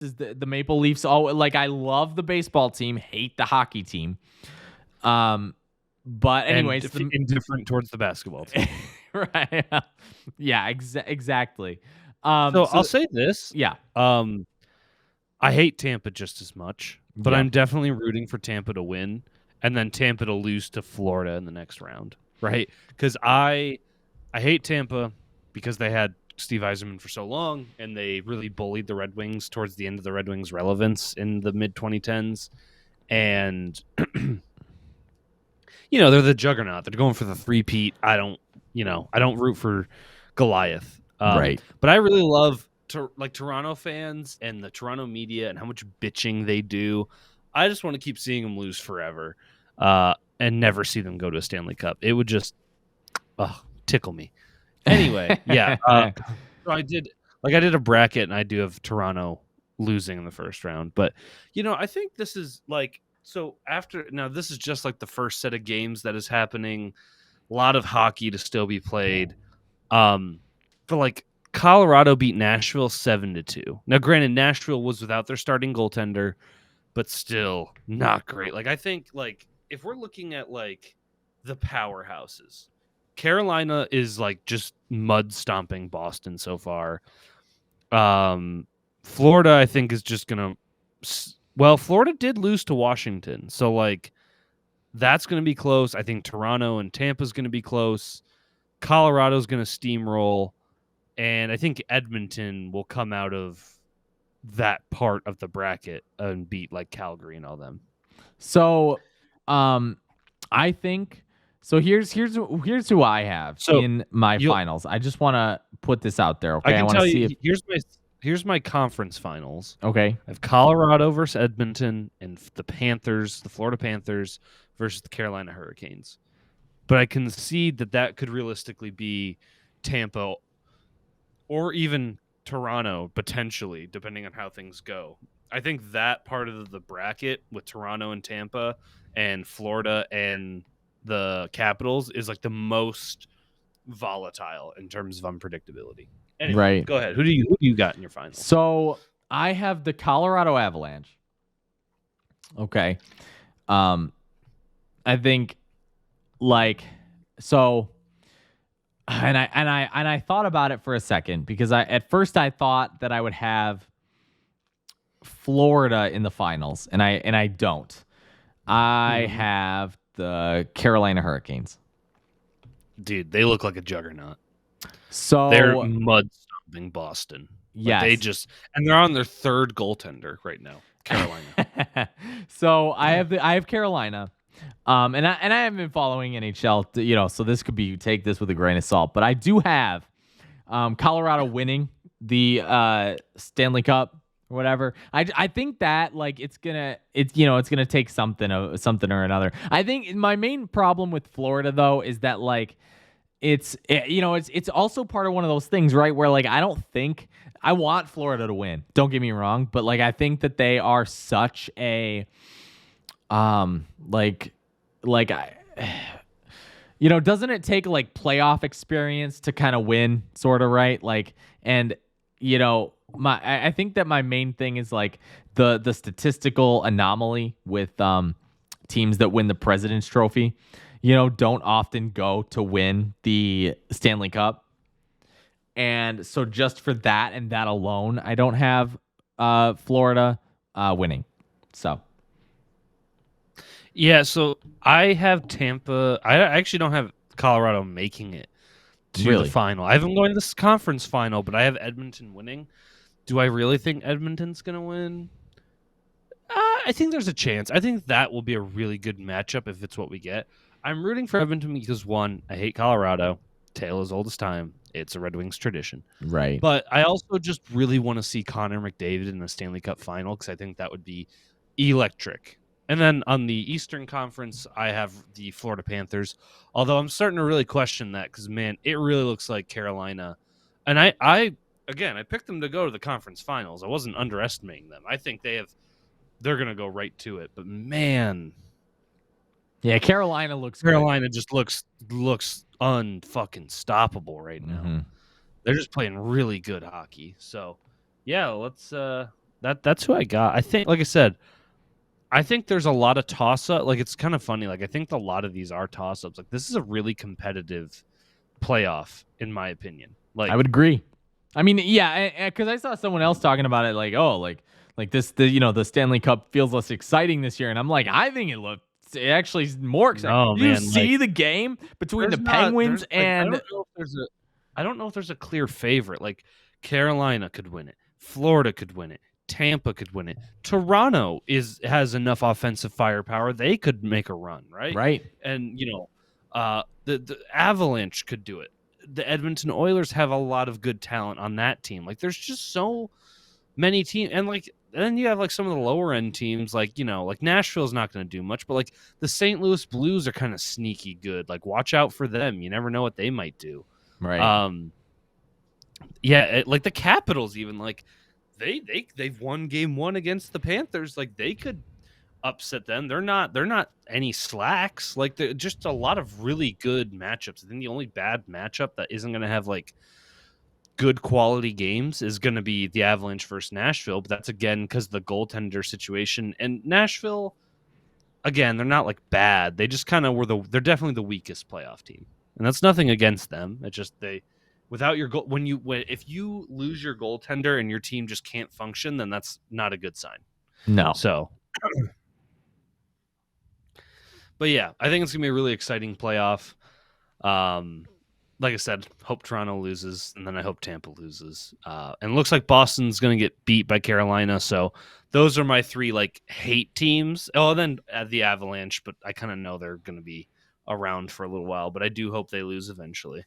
is the Maple Leafs. Oh, like I love the baseball team, hate the hockey team. But anyways, indifferent towards the basketball team. Right? Yeah, exactly. So I'll say this. Yeah. I hate Tampa just as much, but Yeah. I'm definitely rooting for Tampa to win, and then Tampa to lose to Florida in the next round, right? Because I hate Tampa because they had Steve Yzerman for so long, and they really bullied the Red Wings towards the end of the Red Wings' relevance in the mid-2010s. And, they're the juggernaut. They're going for the three-peat. I don't root for Goliath. Right. But I really love Toronto fans and the Toronto media and how much bitching they do. I just want to keep seeing them lose forever and never see them go to a Stanley Cup. It would just tickle me. Anyway, yeah. So I did a bracket, and I do have Toronto losing in the first round. But, I think this is this is just like the first set of games that is happening. A lot of hockey to still be played. But Colorado beat Nashville 7-2. Now, granted, Nashville was without their starting goaltender, but still not great. I think if we're looking at the powerhouses, Carolina is just mud stomping Boston so far. Florida, I think, is just gonna. Well, Florida did lose to Washington, so that's gonna be close. I think Toronto and Tampa's gonna be close. Colorado's gonna steamroll. And I think Edmonton will come out of that part of the bracket and beat Calgary and all them. So, I think so. Here's who I have in my finals. I just want to put this out there. Okay, I want to see. Here's my conference finals. Okay, I have Colorado versus Edmonton and the Panthers, the Florida Panthers versus the Carolina Hurricanes. But I concede that could realistically be Tampa. Or even Toronto, potentially, depending on how things go. I think that part of the bracket with Toronto and Tampa and Florida and the Capitals is the most volatile in terms of unpredictability. Anyway, right. Go ahead. Who do you got in your finals? So I have the Colorado Avalanche. Okay. I think so. And I thought about it for a second because at first I thought that I would have Florida in the finals, and I don't. I have the Carolina Hurricanes. Dude, they look like a juggernaut. So they're mud stomping Boston. Yes, and they're on their third goaltender right now, Carolina. So I have Carolina. And I haven't been following NHL, so this could be, take this with a grain of salt, but I do have Colorado winning the Stanley Cup or whatever. I think that it's gonna take something or another. I think my main problem with Florida though is that it's also part of one of those things, right, where I don't think I want Florida to win. Don't get me wrong, but I think that they are such a doesn't it take playoff experience to kind of win, sort of, right? I think that my main thing is the statistical anomaly with teams that win the President's Trophy, don't often go to win the Stanley Cup. And so just for that and that alone, I don't have Florida winning. So yeah, so I have Tampa. I actually don't have Colorado making it to the final. I haven't going to this conference final, but I have Edmonton winning. Do I really think Edmonton's going to win? I think there's a chance. I think that will be a really good matchup if it's what we get. I'm rooting for Edmonton because, one, I hate Colorado. Tale as old as time. It's a Red Wings tradition. Right. But I also just really want to see Connor McDavid in the Stanley Cup final because I think that would be electric. And then on the Eastern Conference, I have the Florida Panthers. Although I'm starting to really question that because, man, it really looks like Carolina. And I picked them to go to the conference finals. I wasn't underestimating them. I think they're going to go right to it. But, man. Yeah, Carolina just looks unfucking stoppable right now. Mm-hmm. They're just playing really good hockey. So, yeah, let's That's who I got. I think, like I said, I think there's a lot of toss up. Like it's kind of funny. Like I think a lot of these are toss ups. Like this is a really competitive playoff, in my opinion. I Like would agree. I mean, yeah, because I saw someone else talking about it, like, oh, like this, the Stanley Cup feels less exciting this year, and I'm like, I think it actually is more exciting. no Do you man, like see the game between the Penguins there's like and I don't know if there's a clear favorite. Like Carolina could win it, Florida could win it, Tampa could win it. Toronto has enough offensive firepower; they could make a run, right? right? And the Avalanche could do it. The Edmonton Oilers have a lot of good talent on that team. Like there's just so many teams, and like then you have like some of the lower end teams, like like Nashville's not going to do much, but like the St. Louis Blues are kind of sneaky good. Like watch out for them. You never know what they might do. Right. Like the Capitals, even like they've won game one against the Panthers. Like they could upset them. They're not any slacks. Like they're just a lot of really good matchups. I think the only bad matchup that isn't going to have like good quality games is going to be the Avalanche versus Nashville, but that's again because the goaltender situation. And Nashville, again, they're not like bad. They just kind of they're definitely the weakest playoff team, and that's nothing against them. It's just without your goal, if you lose your goaltender and your team just can't function, then that's not a good sign. No. So, but yeah, I think it's gonna be a really exciting playoff. Like I said, hope Toronto loses, and then I hope Tampa loses. And it looks like Boston's going to get beat by Carolina. So those are my three like hate teams. Oh, and then the Avalanche, but I kind of know they're going to be around for a little while. But I do hope they lose eventually.